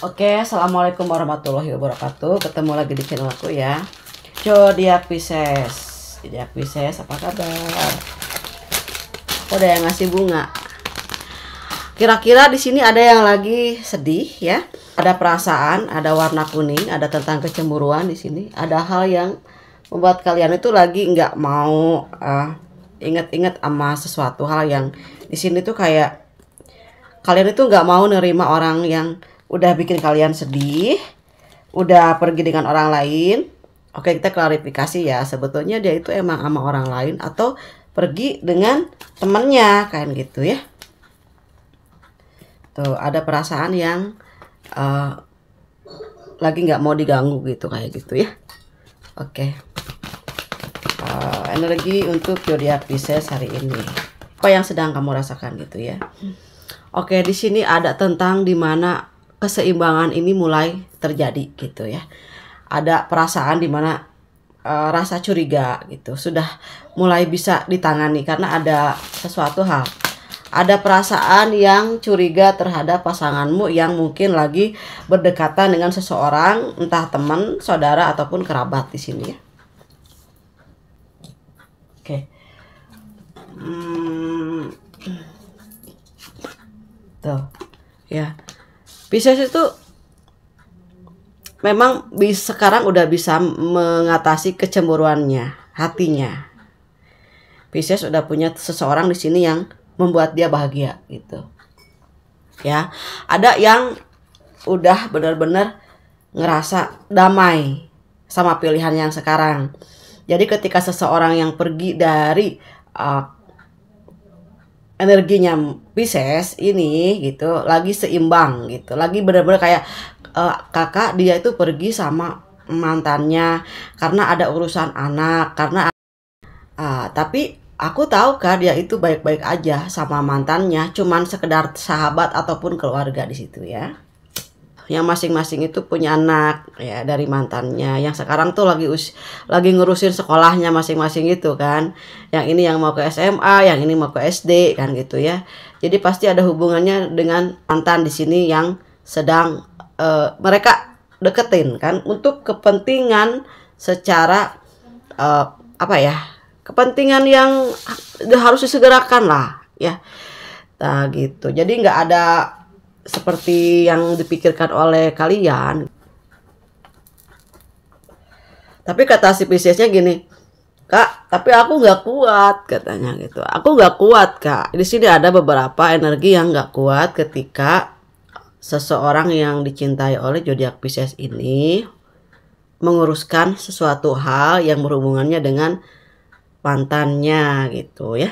Oke, assalamualaikum warahmatullahi wabarakatuh. Ketemu lagi di channel aku ya. Zodiak Pisces. Zodiak Pisces, apa kabar? Ada yang ngasih bunga. Kira-kira di sini ada yang lagi sedih ya. Ada perasaan, ada warna kuning, ada tentang kecemburuan di sini. Ada hal yang membuat kalian itu lagi nggak mau inget-inget sama sesuatu hal yang di sini tuh kayak kalian itu nggak mau nerima orang yang udah bikin kalian sedih, udah pergi dengan orang lain. Oke, kita klarifikasi ya, sebetulnya dia itu emang sama orang lain atau pergi dengan temennya kayak gitu ya. Tuh ada perasaan yang lagi nggak mau diganggu gitu kayak gitu ya. Oke, energi untuk zodiak Pisces hari ini, apa yang sedang kamu rasakan gitu ya. Oke, di sini ada tentang dimana keseimbangan ini mulai terjadi gitu ya. Ada perasaan dimana rasa curiga gitu sudah mulai bisa ditangani karena ada sesuatu hal. Ada perasaan yang curiga terhadap pasanganmu yang mungkin lagi berdekatan dengan seseorang, entah teman, saudara ataupun kerabat di sini ya. Oke. Tuh. Ya. Pisces itu memang sekarang udah bisa mengatasi kecemburuannya, hatinya. Pisces udah punya seseorang di sini yang membuat dia bahagia gitu. Ya, ada yang udah benar-benar ngerasa damai sama pilihan yang sekarang. Jadi ketika seseorang yang pergi dari energinya Pisces ini gitu lagi seimbang gitu, lagi benar-benar kayak kakak dia itu pergi sama mantannya karena ada urusan anak, karena tapi aku tahu kan dia itu baik-baik aja sama mantannya, cuman sekedar sahabat ataupun keluarga di situ ya. Yang masing-masing itu punya anak ya dari mantannya, yang sekarang tuh lagi ngurusin sekolahnya masing-masing gitu kan. Yang ini yang mau ke SMA, yang ini mau ke SD kan gitu ya. Jadi pasti ada hubungannya dengan mantan di sini yang sedang mereka deketin kan untuk kepentingan secara apa ya? Kepentingan yang harus disegerakan lah ya. Nah gitu. Jadi nggak ada seperti yang dipikirkan oleh kalian. Tapi kata si Piscesnya gini, Kak, tapi aku nggak kuat katanya gitu. Aku nggak kuat Kak. Di sini ada beberapa energi yang nggak kuat ketika seseorang yang dicintai oleh zodiak Pisces ini menguruskan sesuatu hal yang berhubungannya dengan mantannya gitu ya.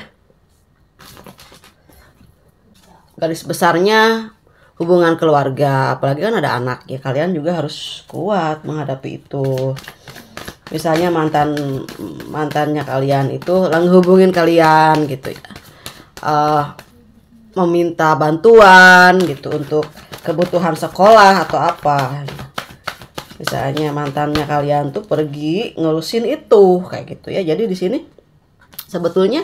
Garis besarnya hubungan keluarga, apalagi kan ada anak ya, kalian juga harus kuat menghadapi itu. Misalnya mantannya kalian itu lagi hubungin kalian gitu ya, meminta bantuan gitu untuk kebutuhan sekolah atau apa. Misalnya mantannya kalian tuh pergi ngurusin itu kayak gitu ya. Jadi di sini sebetulnya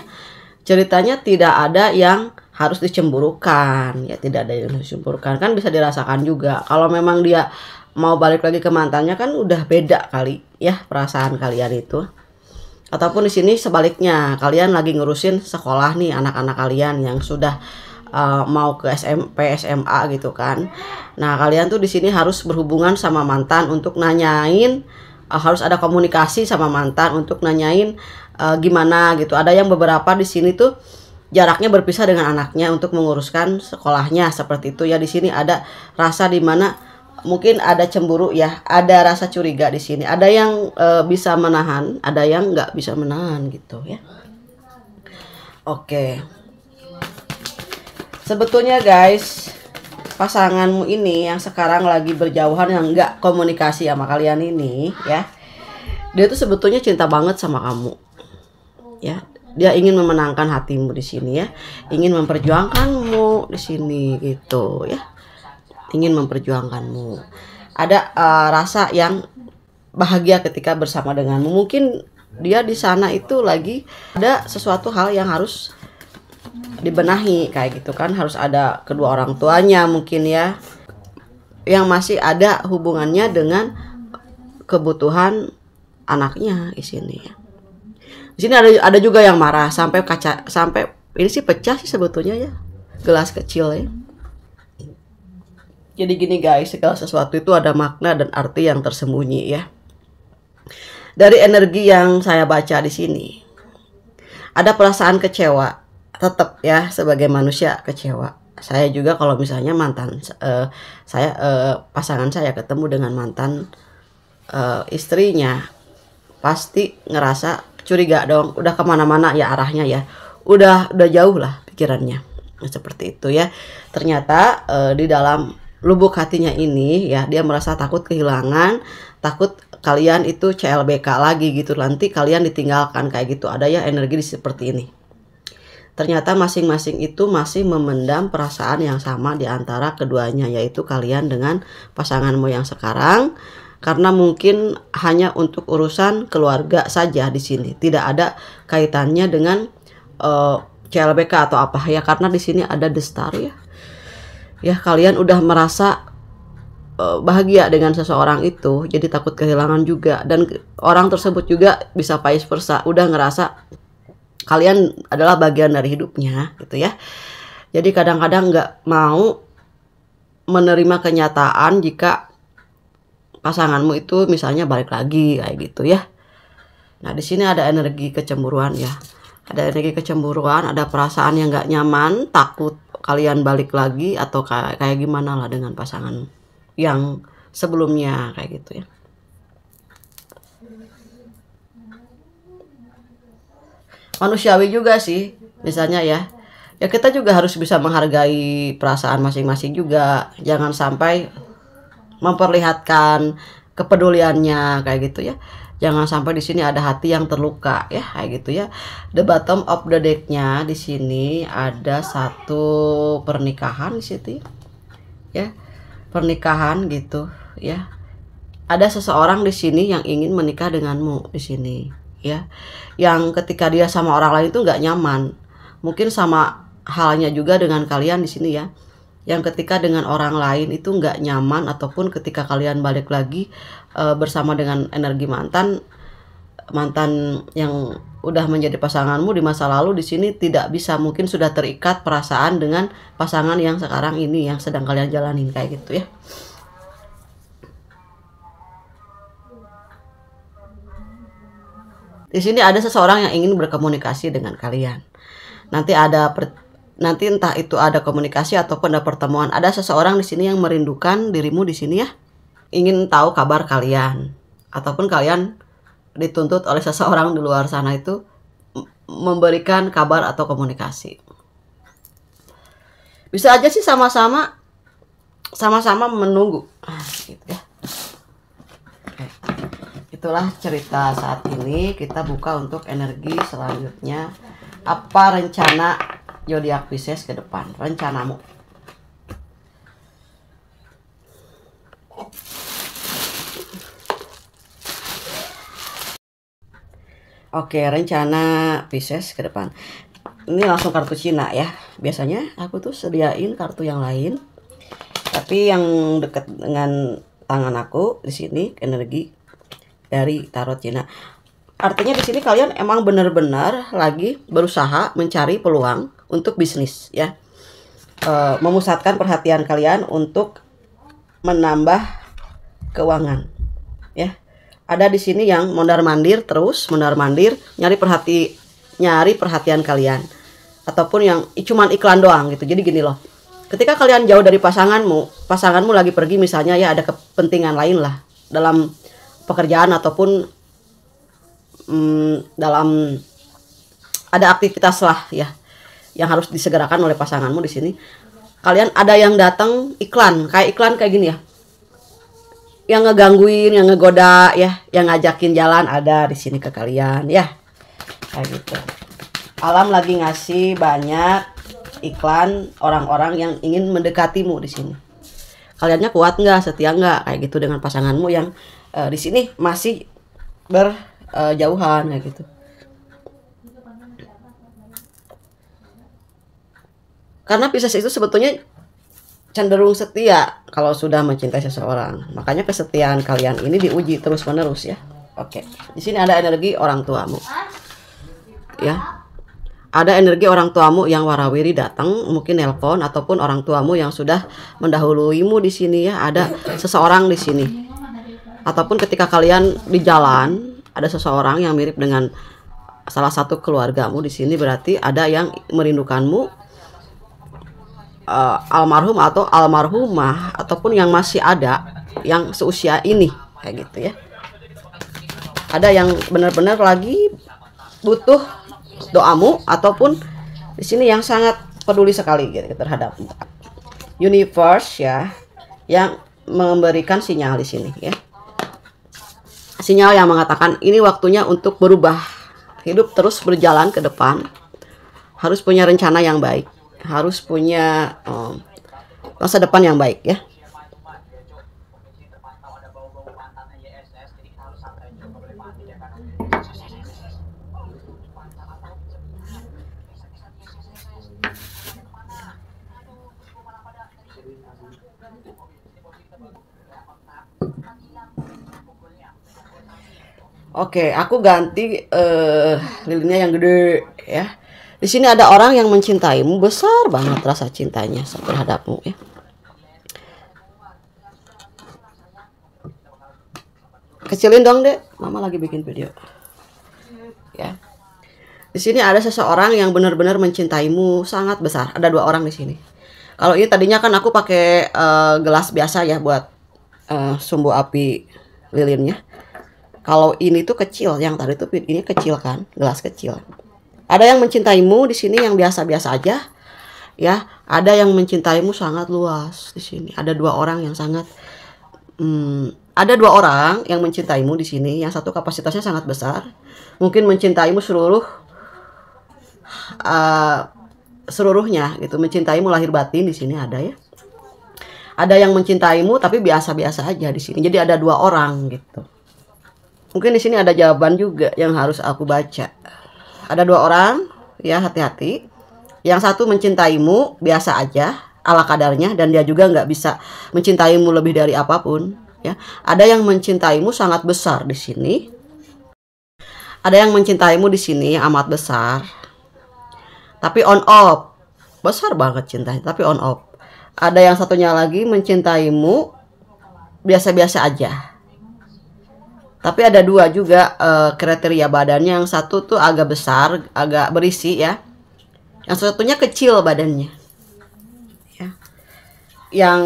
ceritanya tidak ada yang harus dicemburukan ya, tidak ada yang harus dicemburukan, kan bisa dirasakan juga. Kalau memang dia mau balik lagi ke mantannya kan udah beda kali ya perasaan kalian itu. Ataupun di sini sebaliknya, kalian lagi ngurusin sekolah nih anak-anak kalian yang sudah mau ke SMP, SMA gitu kan. Nah, kalian tuh di sini harus berhubungan sama mantan untuk nanyain, harus ada komunikasi sama mantan untuk nanyain gimana gitu. Ada yang beberapa di sini tuh jaraknya berpisah dengan anaknya untuk menguruskan sekolahnya seperti itu ya. Di sini ada rasa dimana mungkin ada cemburu ya, ada rasa curiga di sini. Ada yang bisa menahan, ada yang nggak bisa menahan gitu ya. Oke. Sebetulnya guys, pasanganmu ini yang sekarang lagi berjauhan, yang nggak komunikasi sama kalian ini ya, dia tuh sebetulnya cinta banget sama kamu ya. Dia ingin memenangkan hatimu di sini ya, ingin memperjuangkanmu di sini gitu ya, ingin memperjuangkanmu. Ada rasa yang bahagia ketika bersama denganmu. Mungkin dia di sana itu lagi ada sesuatu hal yang harus dibenahi kayak gitu kan, harus ada kedua orang tuanya mungkin ya. yang masih ada hubungannya dengan kebutuhan anaknya di sini ya. Di sini ada juga yang marah sampai kaca, sampai ini sih pecah sih sebetulnya ya, gelas kecil ya. Jadi gini guys, segala sesuatu itu ada makna dan arti yang tersembunyi ya. Dari energi yang saya baca di sini, ada perasaan kecewa, tetap ya sebagai manusia kecewa. Saya juga kalau misalnya mantan pasangan saya ketemu dengan mantan istrinya, pasti ngerasa curiga dong. Udah kemana-mana ya arahnya ya, udah jauh lah pikirannya. Nah, seperti itu ya. Ternyata di dalam lubuk hatinya ini ya, dia merasa takut kehilangan, takut kalian itu CLBK lagi gitu, nanti kalian ditinggalkan kayak gitu. Ada ya energi seperti ini. Ternyata masing-masing itu masih memendam perasaan yang sama di antara keduanya, yaitu kalian dengan pasanganmu yang sekarang, karena mungkin hanya untuk urusan keluarga saja di sini, tidak ada kaitannya dengan CLBK atau apa ya, karena di sini ada The Star ya. Ya, kalian udah merasa bahagia dengan seseorang itu, jadi takut kehilangan juga, dan orang tersebut juga bisa vice versa, udah ngerasa kalian adalah bagian dari hidupnya gitu ya. Jadi kadang-kadang nggak mau menerima kenyataan jika pasanganmu itu misalnya balik lagi kayak gitu ya. Nah, di sini ada energi kecemburuan ya. Ada energi kecemburuan, ada perasaan yang nggak nyaman, takut kalian balik lagi atau kayak gimana lah dengan pasangan yang sebelumnya kayak gitu ya. Manusiawi juga sih, misalnya ya. Ya kita juga harus bisa menghargai perasaan masing-masing juga. Jangan sampai memperlihatkan kepeduliannya kayak gitu ya. Jangan sampai di sini ada hati yang terluka ya, kayak gitu ya. The bottom of the deck-nya di sini ada satu pernikahan di situ ya. Pernikahan gitu ya. Ada seseorang di sini yang ingin menikah denganmu di sini ya. Yang ketika dia sama orang lain itu nggak nyaman. Mungkin sama halnya juga dengan kalian di sini ya. Yang ketika dengan orang lain itu nggak nyaman, ataupun ketika kalian balik lagi bersama dengan energi mantan yang udah menjadi pasanganmu di masa lalu, di sini tidak bisa, mungkin sudah terikat perasaan dengan pasangan yang sekarang ini yang sedang kalian jalanin kayak gitu ya. Di sini ada seseorang yang ingin berkomunikasi dengan kalian. Nanti entah itu ada komunikasi ataupun ada pertemuan. Ada seseorang di sini yang merindukan dirimu di sini ya. Ingin tahu kabar kalian, ataupun kalian dituntut oleh seseorang di luar sana itu memberikan kabar atau komunikasi. Bisa aja sih sama-sama menunggu. Gitu ya. Oke. Itulah cerita saat ini. Kita buka untuk energi selanjutnya. Apa rencana zodiak Pisces ke depan? Rencanamu. Oke, rencana Pisces ke depan. Ini langsung kartu Cina ya. Biasanya aku tuh sediain kartu yang lain, tapi yang dekat dengan tangan aku di sini energi dari tarot Cina. Artinya di sini kalian emang benar-benar lagi berusaha mencari peluang untuk bisnis ya. Memusatkan perhatian kalian untuk menambah keuangan ya. Ada di sini yang mondar-mandir nyari perhatian kalian, ataupun yang cuman iklan doang gitu. Jadi gini loh. Ketika kalian jauh dari pasanganmu lagi pergi misalnya ya, ada kepentingan lain lah dalam pekerjaan ataupun dalam ada aktivitas lah ya yang harus disegerakan oleh pasanganmu di sini. Kalian ada yang datang iklan kayak gini ya, yang ngegangguin, yang ngegoda ya, yang ngajakin jalan, ada di sini ke kalian ya, kayak gitu. Alam lagi ngasih banyak iklan orang-orang yang ingin mendekatimu di sini. Kaliannya kuat nggak, setia nggak, kayak gitu dengan pasanganmu yang di sini masih berjauhan kayak gitu. Karena Pisces itu sebetulnya cenderung setia kalau sudah mencintai seseorang. Makanya kesetiaan kalian ini diuji terus-menerus ya. Oke. Di sini ada energi orang tuamu. Ya. Ada energi orang tuamu yang warawiri datang, mungkin nelpon, ataupun orang tuamu yang sudah mendahuluimu di sini ya. Ada seseorang di sini. Ataupun ketika kalian di jalan, ada seseorang yang mirip dengan salah satu keluargamu di sini, berarti ada yang merindukanmu, almarhum atau almarhumah, ataupun yang masih ada yang seusia ini kayak gitu ya. Ada yang benar-benar lagi butuh doamu, ataupun di sini yang sangat peduli sekali gitu terhadap universe ya, yang memberikan sinyal di sini ya. Sinyal yang mengatakan ini waktunya untuk berubah. Hidup terus berjalan ke depan. Harus punya rencana yang baik, harus punya masa depan yang baik ya. Oke, aku ganti lilinnya yang gede ya. Di sini ada orang yang mencintaimu, besar banget rasa cintanya terhadapmu ya. Kecilin dong, Dek. Mama lagi bikin video. Ya. Di sini ada seseorang yang benar-benar mencintaimu sangat besar. Ada 2 orang di sini. Kalau ini tadinya kan aku pakai gelas biasa ya buat sumbu api lilinnya. Kalau ini tuh kecil, yang tadi tuh ini kecil kan, gelas kecil. Ada yang mencintaimu di sini yang biasa-biasa aja, ya. Ada yang mencintaimu sangat luas di sini. Ada 2 orang yang sangat, ada 2 orang yang mencintaimu di sini. Yang satu kapasitasnya sangat besar, mungkin mencintaimu seluruhnya gitu, mencintaimu lahir batin di sini ada ya. Ada yang mencintaimu tapi biasa-biasa aja di sini. Jadi ada 2 orang gitu. Mungkin di sini ada jawaban juga yang harus aku baca. Ada 2 orang, ya hati-hati. Yang satu mencintaimu biasa aja, ala kadarnya, dan dia juga nggak bisa mencintaimu lebih dari apapun. Ya, ada yang mencintaimu sangat besar di sini. Ada yang mencintaimu di sini amat besar. Tapi on off, besar banget cintanya, tapi on off. Ada yang satunya lagi mencintaimu biasa-biasa aja. Tapi ada 2 juga kriteria badannya. Yang satu tuh agak besar, agak berisi ya. Yang satunya kecil badannya. Ya. Yang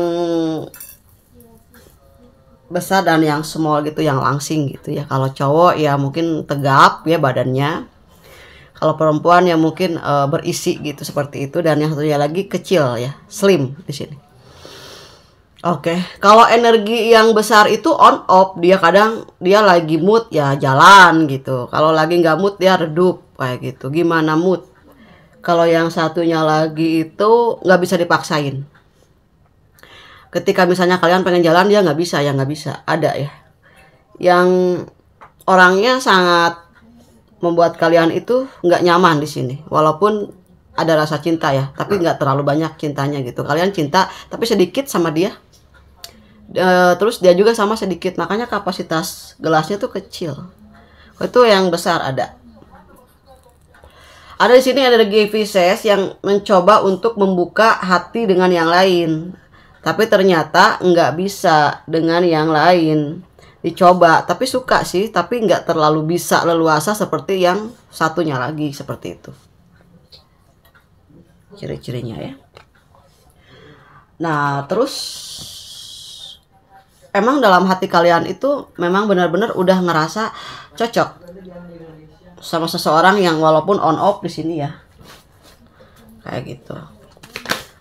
besar dan yang small gitu, yang langsing gitu ya. Kalau cowok ya mungkin tegap ya badannya. Kalau perempuan ya mungkin berisi gitu seperti itu, dan yang satunya lagi kecil ya, slim di sini. Oke, kalau energi yang besar itu on off, dia kadang dia lagi mood ya jalan gitu. Kalau lagi nggak mood dia redup kayak gitu. Gimana mood? Kalau yang satunya lagi itu nggak bisa dipaksain. Ketika misalnya kalian pengen jalan dia nggak bisa, ya nggak bisa. Ada ya. Yang orangnya sangat membuat kalian itu nggak nyaman di sini. Walaupun ada rasa cinta ya, tapi nggak terlalu banyak cintanya gitu. Kalian cinta tapi sedikit sama dia. Terus dia juga sama sedikit, makanya kapasitas gelasnya tuh kecil. Itu yang besar ada. Ada di sini energi Pisces yang mencoba untuk membuka hati dengan yang lain, tapi ternyata nggak bisa dengan yang lain. Dicoba, tapi suka sih, tapi nggak terlalu bisa leluasa seperti yang satunya lagi seperti itu. Ciri-cirinya ya. Nah, terus emang dalam hati kalian itu memang benar-benar udah ngerasa cocok sama seseorang yang walaupun on off di sini ya. Kayak gitu.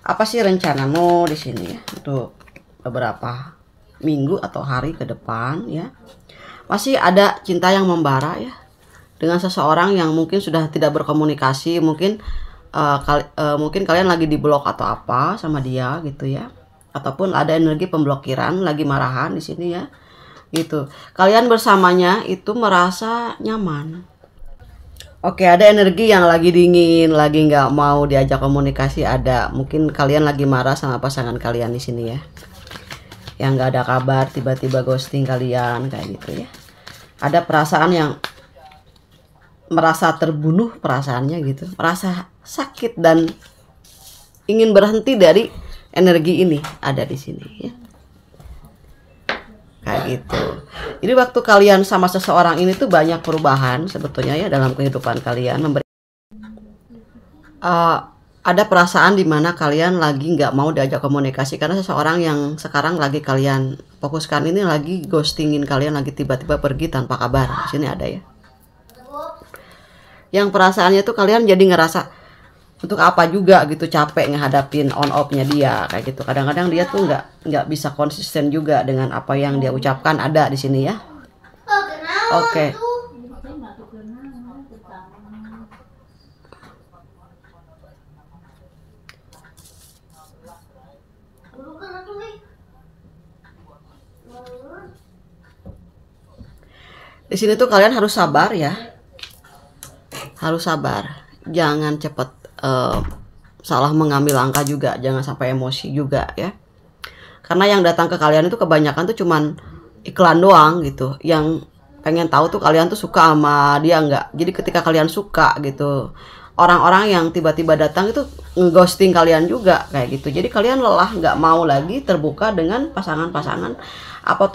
Apa sih rencanamu di sini ya untuk beberapa minggu atau hari ke depan ya? Masih ada cinta yang membara ya dengan seseorang yang mungkin sudah tidak berkomunikasi, mungkin mungkin kalian lagi di blok atau apa sama dia gitu ya. Ataupun ada energi pemblokiran, lagi marahan di sini ya. Gitu. Kalian bersamanya itu merasa nyaman. Oke, ada energi yang lagi dingin, lagi nggak mau diajak komunikasi, ada. Mungkin kalian lagi marah sama pasangan kalian di sini ya. Yang nggak ada kabar, tiba-tiba ghosting kalian kayak gitu ya. Ada perasaan yang merasa terbunuh perasaannya gitu, merasa sakit dan ingin berhenti dari energi ini, ada di sini ya. Kayak gitu. Jadi waktu kalian sama seseorang ini tuh banyak perubahan sebetulnya ya dalam kehidupan kalian, ada perasaan dimana kalian lagi nggak mau diajak komunikasi karena seseorang yang sekarang lagi kalian fokuskan ini lagi ghostingin kalian, lagi tiba-tiba pergi tanpa kabar. Di sini ada ya. Yang perasaannya tuh kalian jadi ngerasa untuk apa juga gitu, capek ngehadapin on off-nya dia kayak gitu. Kadang-kadang dia tuh nggak bisa konsisten juga dengan apa yang dia ucapkan, ada di sini ya. Oke. Di sini tuh kalian harus sabar ya. Harus sabar. Jangan cepet salah mengambil langkah juga, jangan sampai emosi juga ya. Karena yang datang ke kalian itu kebanyakan tuh cuman iklan doang gitu, yang pengen tahu tuh kalian tuh suka sama dia nggak. Jadi ketika kalian suka gitu, orang-orang yang tiba-tiba datang itu ngeghosting kalian juga kayak gitu. Jadi kalian lelah, nggak mau lagi terbuka dengan pasangan-pasangan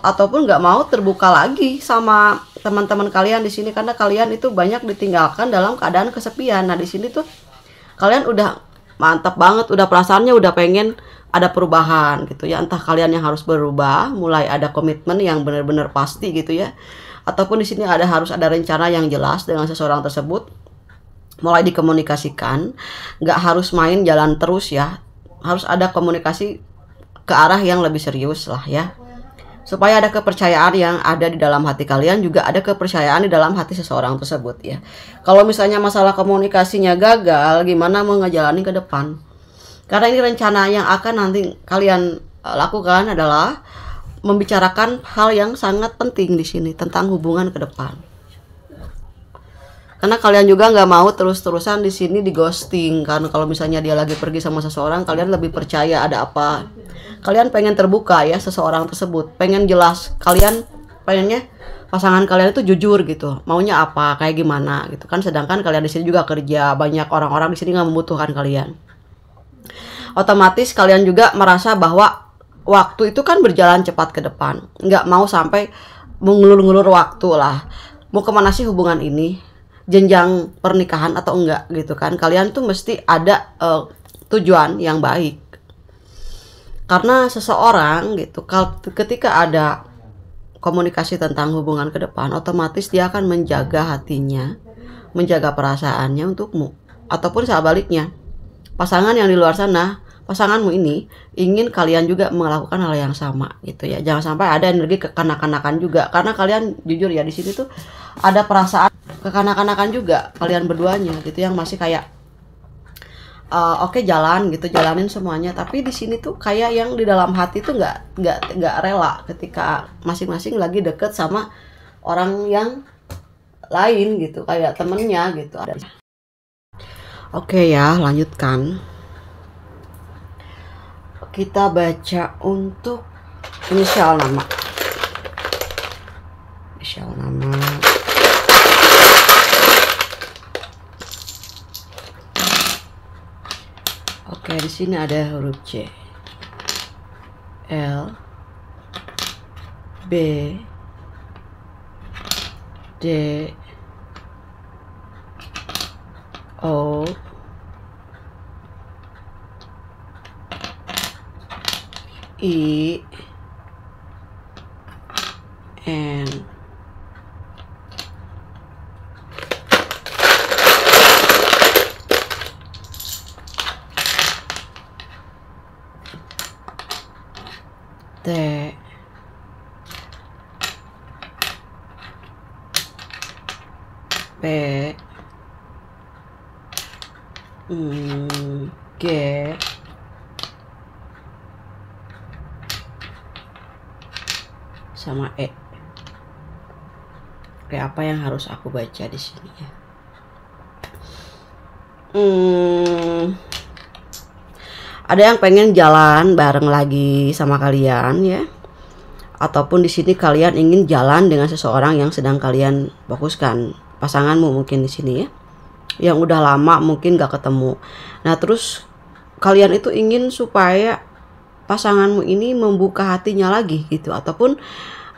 ataupun nggak mau terbuka lagi sama teman-teman kalian di sini, karena kalian itu banyak ditinggalkan dalam keadaan kesepian. Nah di sini tuh kalian udah mantap banget, udah perasaannya udah pengen ada perubahan gitu ya. Entah kalian yang harus berubah, mulai ada komitmen yang benar-benar pasti gitu ya, ataupun di sini harus ada rencana yang jelas dengan seseorang tersebut, mulai dikomunikasikan. Nggak harus main jalan terus ya, harus ada komunikasi ke arah yang lebih serius lah ya, supaya ada kepercayaan yang ada di dalam hati kalian, juga ada kepercayaan di dalam hati seseorang tersebut ya. Kalau misalnya masalah komunikasinya gagal, gimana mau ngejalanin ke depan? Karena ini rencana yang akan nanti kalian lakukan adalah membicarakan hal yang sangat penting di sini tentang hubungan ke depan. Karena kalian juga nggak mau terus-terusan di sini di ghosting. Karena kalau misalnya dia lagi pergi sama seseorang, kalian lebih percaya ada apa. Kalian pengen terbuka ya seseorang tersebut, pengen jelas. Kalian pengennya pasangan kalian itu jujur gitu, maunya apa, kayak gimana gitu kan. Sedangkan kalian di sini juga kerja, banyak orang-orang di sini nggak membutuhkan kalian. Otomatis kalian juga merasa bahwa waktu itu kan berjalan cepat ke depan, nggak mau sampai mengulur-ngulur waktu lah. Mau kemana sih hubungan ini? Jenjang pernikahan atau enggak gitu kan? Kalian tuh mesti ada tujuan yang baik. Karena seseorang gitu, ketika ada komunikasi tentang hubungan ke depan, otomatis dia akan menjaga hatinya, menjaga perasaannya untukmu. Ataupun sebaliknya, pasangan yang di luar sana, pasanganmu ini ingin kalian juga melakukan hal yang sama gitu ya. Jangan sampai ada energi kekanak-kanakan juga, karena kalian jujur ya di sini tuh ada perasaan kekanak-kanakan juga kalian berduanya gitu, yang masih kayak oke, jalan gitu, jalanin semuanya, tapi di sini tuh kayak yang di dalam hati tuh nggak rela ketika masing-masing lagi deket sama orang yang lain gitu, kayak temennya gitu ada. Oke ya, lanjutkan. Kita baca untuk inisial nama. Inisial nama. Oke, di sini ada huruf C, L, B, D, O, I, N, T, P, G, sama E. Oke, apa yang harus aku baca di sini ya? hmm, ada yang pengen jalan bareng lagi sama kalian ya, ataupun di sini kalian ingin jalan dengan seseorang yang sedang kalian fokuskan, pasanganmu mungkin di sini ya, yang udah lama mungkin gak ketemu. Nah terus kalian itu ingin supaya pasanganmu ini membuka hatinya lagi gitu, ataupun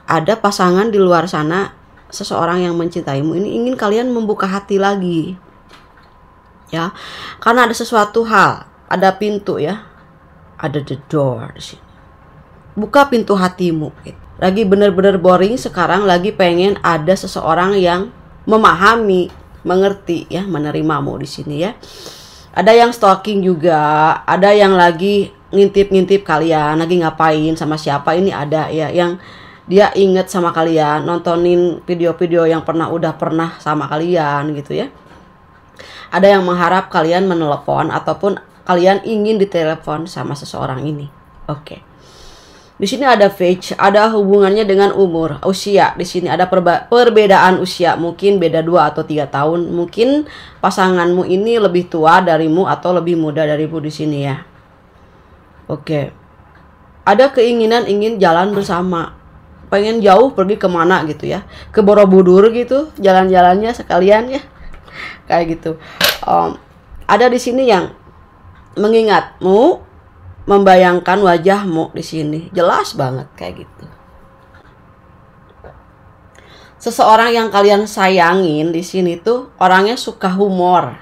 ada pasangan di luar sana, seseorang yang mencintaimu ini ingin kalian membuka hati lagi ya, karena ada sesuatu hal, ada pintu ya, ada the door di sini. Buka pintu hatimu gitu. Lagi bener-bener boring sekarang, lagi pengen ada seseorang yang memahami, mengerti ya, menerimamu di sini ya. Ada yang stalking juga, ada yang lagi ngintip-ngintip kalian lagi ngapain sama siapa, ini ada ya, yang dia inget sama kalian, nontonin video-video yang udah pernah sama kalian gitu ya. Ada yang mengharap kalian menelepon ataupun kalian ingin ditelepon sama seseorang ini. Oke. Di sini ada fate, ada hubungannya dengan umur, usia. Di sini ada perbedaan usia, mungkin beda 2 atau 3 tahun. Mungkin pasanganmu ini lebih tua darimu atau lebih muda darimu di sini ya. Oke. Ada keinginan ingin jalan bersama. Pengen jauh pergi kemana gitu ya. Ke Borobudur gitu, jalan-jalannya sekalian ya. Kayak gitu. Ada di sini yang mengingatmu, membayangkan wajahmu di sini, jelas banget kayak gitu. Seseorang yang kalian sayangin di sini tuh orangnya suka humor,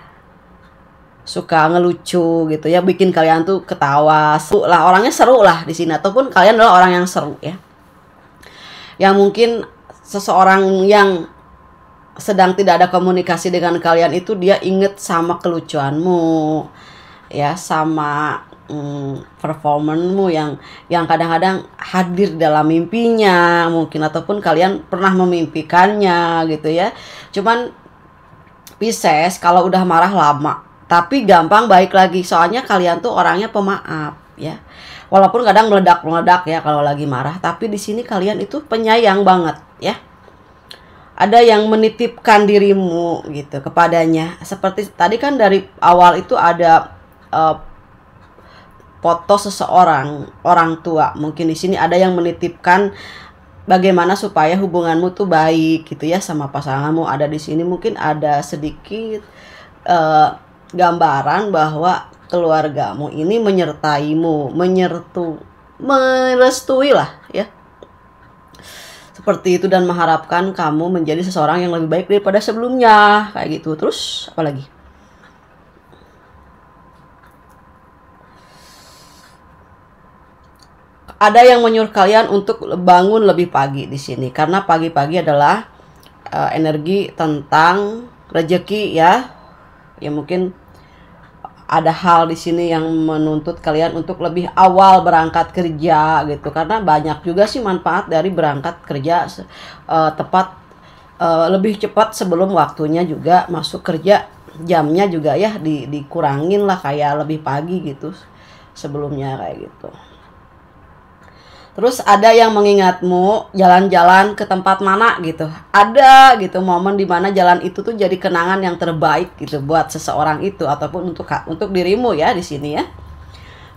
suka ngelucu gitu ya, bikin kalian tuh ketawa, seru lah, orangnya seru lah di sini, ataupun kalian adalah orang yang seru ya. Yang mungkin seseorang yang sedang tidak ada komunikasi dengan kalian itu dia inget sama kelucuanmu ya, sama performanmu yang kadang-kadang hadir dalam mimpinya mungkin, ataupun kalian pernah memimpikannya gitu ya. Cuman Pisces kalau udah marah lama tapi gampang baik lagi, soalnya kalian tuh orangnya pemaaf ya, walaupun kadang meledak-meledak ya kalau lagi marah, tapi di sini kalian itu penyayang banget ya. Ada yang menitipkan dirimu gitu kepadanya. Seperti tadi kan dari awal itu ada foto seseorang, orang tua. Mungkin di sini ada yang menitipkan bagaimana supaya hubunganmu tuh baik gitu ya sama pasanganmu. Ada di sini mungkin ada sedikit gambaran bahwa keluargamu ini menyertaimu, merestui lah ya. Seperti itu, dan mengharapkan kamu menjadi seseorang yang lebih baik daripada sebelumnya kayak gitu. Terus apa lagi? Ada yang menyuruh kalian untuk bangun lebih pagi di sini, karena pagi-pagi adalah energi tentang rezeki ya. Ya mungkin ada hal di sini yang menuntut kalian untuk lebih awal berangkat kerja gitu, karena banyak juga sih manfaat dari berangkat kerja tepat, lebih cepat sebelum waktunya juga masuk kerja, jamnya juga ya dikurangin lah, kayak lebih pagi gitu sebelumnya kayak gitu. Terus ada yang mengingatmu jalan-jalan ke tempat mana gitu. Ada gitu momen dimana jalan itu tuh jadi kenangan yang terbaik gitu buat seseorang itu, ataupun untuk dirimu ya di sini ya.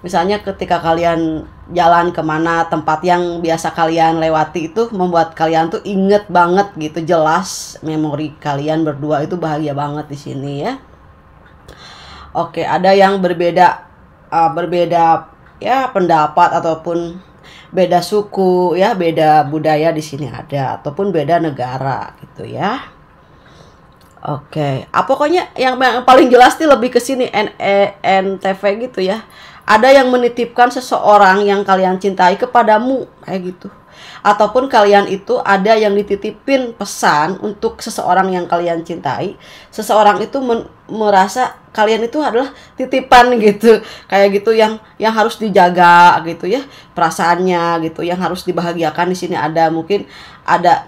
Misalnya ketika kalian jalan kemana, tempat yang biasa kalian lewati itu membuat kalian tuh inget banget gitu, jelas memori kalian berdua itu bahagia banget di sini ya. Oke, ada yang berbeda ya pendapat, ataupun beda suku ya, beda budaya di sini ada, ataupun beda negara gitu ya. Oke, pokoknya yang paling jelas nih lebih ke sini NTV gitu ya. Ada yang menitipkan seseorang yang kalian cintai kepadamu kayak gitu. Ataupun kalian itu ada yang dititipin pesan untuk seseorang yang kalian cintai. Seseorang itu merasa kalian itu adalah titipan gitu. Kayak gitu yang harus dijaga gitu ya, perasaannya gitu, yang harus dibahagiakan. Di sini ada mungkin ada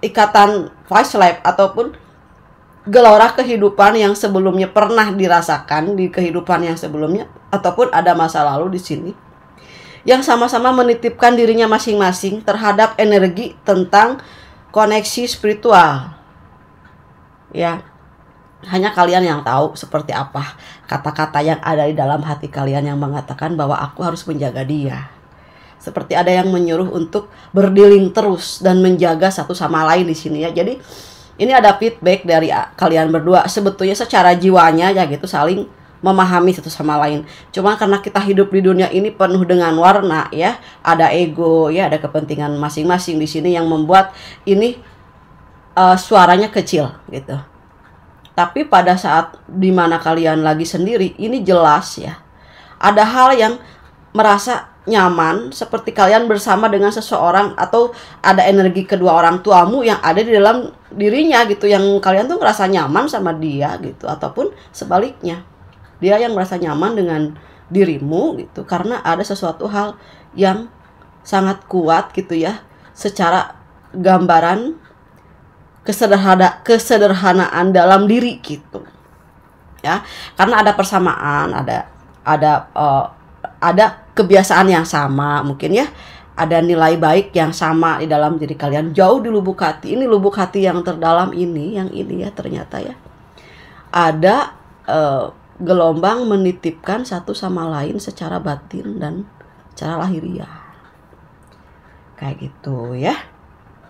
ikatan past life ataupun gelora kehidupan yang sebelumnya pernah dirasakan di kehidupan yang sebelumnya, ataupun ada masa lalu di sini yang sama-sama menitipkan dirinya masing-masing terhadap energi tentang koneksi spiritual ya. Hanya kalian yang tahu seperti apa kata-kata yang ada di dalam hati kalian yang mengatakan bahwa aku harus menjaga dia. Seperti ada yang menyuruh untuk berdealing terus dan menjaga satu sama lain di sini ya. Jadi ini ada feedback dari kalian berdua. Sebetulnya secara jiwanya ya gitu saling memahami satu sama lain. Cuma karena kita hidup di dunia ini penuh dengan warna ya, ada ego ya, ada kepentingan masing-masing di sini yang membuat ini suaranya kecil gitu. Tapi pada saat dimana kalian lagi sendiri, ini jelas ya. Ada hal yang merasa nyaman seperti kalian bersama dengan seseorang, atau ada energi kedua orang tuamu yang ada di dalam dirinya gitu. Yang kalian tuh ngerasa nyaman sama dia gitu. Ataupun sebaliknya, dia yang merasa nyaman dengan dirimu gitu. Karena ada sesuatu hal yang sangat kuat gitu ya. Secara gambaran kesederhanaan dalam diri gitu ya, karena ada persamaan, ada kebiasaan yang sama mungkin ya, ada nilai baik yang sama di dalam diri kalian, jauh di lubuk hati. Ini lubuk hati yang terdalam ini, yang ini ya, ternyata ya ada gelombang menitipkan satu sama lain secara batin dan secara lahiriah kayak gitu ya.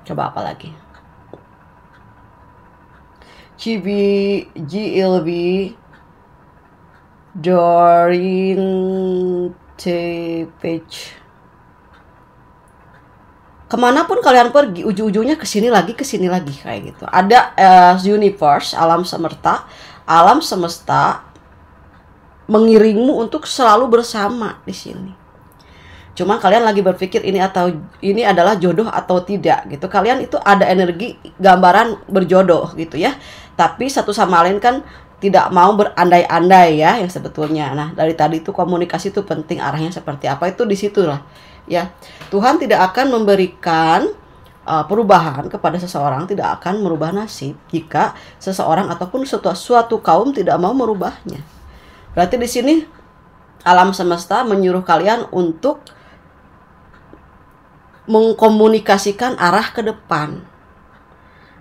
Coba apa lagi? GLB Dorin Page. Kemanapun kalian pergi, ujung-ujungnya kesini lagi kayak gitu. Ada universe, alam semesta mengiringmu untuk selalu bersama di sini. Cuma kalian lagi berpikir ini adalah jodoh atau tidak gitu. Kalian itu ada energi gambaran berjodoh gitu ya. Tapi satu sama lain kan tidak mau berandai-andai ya yang sebetulnya. Nah, dari tadi itu komunikasi itu penting, arahnya seperti apa itu disitulah ya. Tuhan tidak akan memberikan perubahan kepada seseorang, tidak akan merubah nasib jika seseorang ataupun suatu kaum tidak mau merubahnya. Berarti di sini alam semesta menyuruh kalian untuk mengkomunikasikan arah ke depan.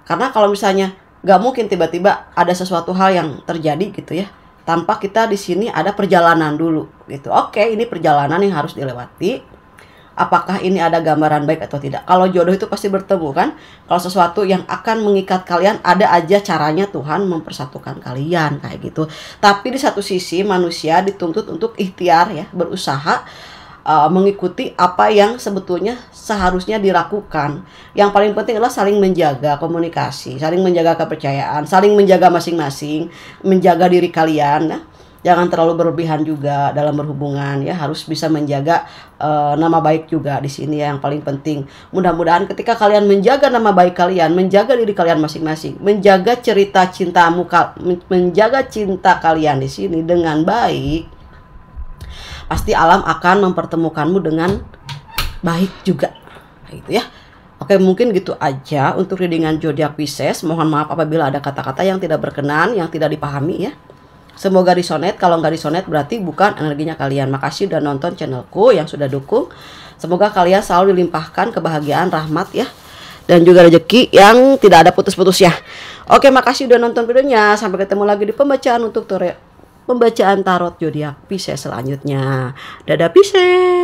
Karena kalau misalnya gak mungkin tiba-tiba ada sesuatu hal yang terjadi gitu ya, tanpa kita di sini ada perjalanan dulu gitu. Oke, ini perjalanan yang harus dilewati. Apakah ini ada gambaran baik atau tidak? Kalau jodoh itu pasti bertemu kan. Kalau sesuatu yang akan mengikat kalian, ada aja caranya Tuhan mempersatukan kalian kayak gitu. Tapi di satu sisi manusia dituntut untuk ikhtiar ya, berusaha mengikuti apa yang sebetulnya seharusnya dilakukan. Yang paling penting adalah saling menjaga komunikasi, saling menjaga kepercayaan, saling menjaga masing-masing, menjaga diri kalian ya. Jangan terlalu berlebihan juga dalam berhubungan ya, harus bisa menjaga nama baik juga di sini ya, yang paling penting. Mudah-mudahan ketika kalian menjaga nama baik kalian, menjaga diri kalian masing-masing, menjaga cerita cintamu, menjaga cinta kalian di sini dengan baik, pasti alam akan mempertemukanmu dengan baik juga gitu ya. Oke, mungkin gitu aja untuk readingan zodiak Pisces. Mohon maaf apabila ada kata-kata yang tidak berkenan, yang tidak dipahami ya. Semoga resonate. Kalau nggak resonate berarti bukan energinya kalian. Makasih udah nonton channelku, yang sudah dukung. Semoga kalian selalu dilimpahkan kebahagiaan, rahmat ya, dan juga rezeki yang tidak ada putus-putus ya. Oke, makasih udah nonton videonya. Sampai ketemu lagi di pembacaan tarot zodiak Pisces selanjutnya. Dadah Pisces.